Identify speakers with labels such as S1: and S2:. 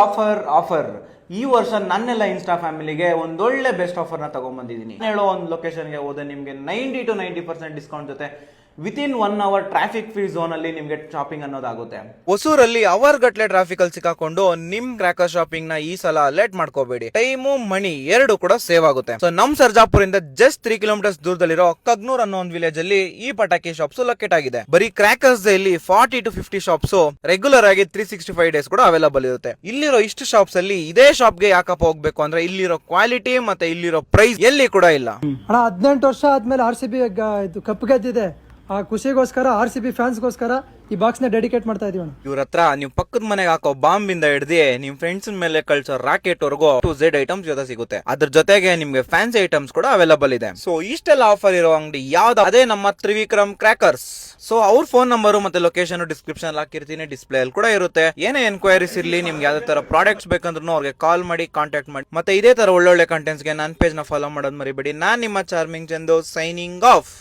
S1: Offer offer ಈ ವರ್ಷ ನನ್ನೆಲ್ಲ ಇನ್ಸ್ಟಾ ಫ್ಯಾಮಿಲಿಗೆ ಒಂದೊಳ್ಳೆ ಬೆಸ್ಟ್ ಆಫರ್ ನ ತಗೊಂಡ್ಬಂದಿದ್ದೀನಿ. ಹೇಳೋ ಒಂದು ಲೊಕೇಶನ್ಗೆ ಹೋದ್ರೆ ನಿಮಗೆ 90% ಡಿಸ್ಕೌಂಟ್ ಜೊತೆ within 1 hour traffic free zone ಅಲ್ಲಿ ನಿಮ್ಗೆ ಶಾಪಿಂಗ್ ಅನ್ನೋದಾಗುತ್ತೆ. ಹೊಸೂರಲ್ಲಿ ಅವರ್ ಗಟ್ಲೆ ಟ್ರಾಫಿಕ್ ಅಲ್ಲಿ ಸಿಕ್ಕಾಕೊಂಡು ನಿಮ್ ಕ್ರ್ಯಾಕರ್ ಶಾಪಿಂಗ್ ನ ಈ ಸಲ ಲೇಟ್ ಮಾಡ್ಕೋಬೇಡಿ. ಟೈಮು ಮನಿ ಎರಡು ಕೂಡ ಸೇವ್ ಆಗುತ್ತೆ. ಸೊ ನಮ್ ಸರ್ಜಾಪುರಿಂದ ಜಸ್ಟ್ 3 ಕಿಲೋಮೀಟರ್ಸ್ ದೂರದಲ್ಲಿರೋ ಕಗ್ನೂರ್ ಅನ್ನೋ ಒಂದು ವಿಲೇಜ್ ಅಲ್ಲಿ ಈ ಪಟಾಕಿ ಶಾಪ್ಸ್ ಲೊಕೇಟ್ ಆಗಿದೆ. ಬರೀ ಕ್ರ್ಯಾಕರ್ಸ್ ಇಲ್ಲಿ 40 to 50 ಶಾಪ್ಸ್ ರೆಗ್ಯುಲರ್ ಆಗಿ 365 ಡೇಸ್ ಕೂಡ ಅವೈಲೇಬಲ್ ಇರುತ್ತೆ. ಇಲ್ಲಿರೋ ಇಷ್ಟು ಶಾಪ್ಸ್ ಅಲ್ಲಿ ಇದೇ ಶಾಪ್ ಗೆ ಯಾಕಪ್ಪ ಹೋಗ್ಬೇಕು ಅಂದ್ರೆ ಇಲ್ಲಿರೋ ಕ್ವಾಲಿಟಿ ಮತ್ತೆ ಇಲ್ಲಿರೋ ಪ್ರೈಸ್ ಎಲ್ಲಿ ಕೂಡ ಇಲ್ಲ.
S2: 18 ವರ್ಷ ಆದ್ಮೇಲೆ RCB ಕಪ್ ಗೆದ್ದಿದೆ. ಆ ಖುಷಿಗೋಸ್ಕರ RCB ಫ್ಯಾನ್ಸ್ಗೋಸ್ಕರ ಈ ಬಾಕ್ಸ್ ನ ಡೆಡಿಕೇಟ್ ಮಾಡ್ತಾ ಇದೀವಿ.
S1: ಇವ್ರ ಹತ್ರ ನೀವು ಪಕ್ಕದ ಮನೆಗೆ ಹಾಕೋ ಬಾಂಬ್ ಇಂದ ಹಿಡ್ದಿ ನಿಮ್ ಫ್ರೆಂಡ್ಸ್ ಮೇಲೆ ಕಳ್ಸೋ ರಾಕೆಟ್ ವರ್ಗು ಟು Z ಐಟಮ್ಸ್ ಜೊತೆ ಸಿಗುತ್ತೆ. ಅದ್ರ ಜೊತೆಗೆ ನಿಮ್ಗೆ ಫ್ಯಾನ್ಸಿ ಐಟಮ್ಸ್ ಕೂಡ ಅವೈಲೇಬಲ್ ಇದೆ. ಸೊ ಇಷ್ಟೆಲ್ಲ ಆಫರ್ ಇರೋ ಅಂಗಡಿ ಯಾವ್ದು? ಅದೇ ನಮ್ಮ ತ್ರಿವಿಕ್ರಮ್ ಕ್ರ್ಯಾಕರ್ಸ್. ಸೊ ಅವ್ರ ಫೋನ್ ನಂಬರ್ ಮತ್ತೆ ಲೊಕೇಶನ್ ಡಿಸ್ಕ್ರಿಪ್ಷನ್ ಹಾಕಿರ್ತೀನಿ, ಡಿಸ್ಪ್ಲೇ ಅಲ್ಲಿ ಕೂಡ ಇರುತ್ತೆ. ಏನೇ ಎನ್ಕ್ವೈರೀಸ್ ಇರ್ಲಿ, ನಿಮ್ಗೆ ಯಾವ್ದೇ ತರ ಪ್ರಾಡಕ್ಟ್ಸ್ ಬೇಕಂದ್ರೂ ಅವ್ರಿಗೆ ಕಾಲ್ ಮಾಡಿ ಕಾಂಟ್ಯಾಕ್ಟ್ ಮಾಡಿ. ಮತ್ತೆ ಇದೇ ತರ ಒಳ್ಳೊಳ್ಳೆ ಕಂಟೆಂಟ್ಸ್ ಗೆ ನನ್ನ ಪೇಜ್ ನ ಫಾಲೋ ಮಾಡೋದು ಮರಿಬೇಡಿ. ನಾನ್ ನಿಮ್ಮ ಚಾರ್ಮಿಂಗ್ ಚಂದು ಸೈನಿಂಗ್ ಆಫ್.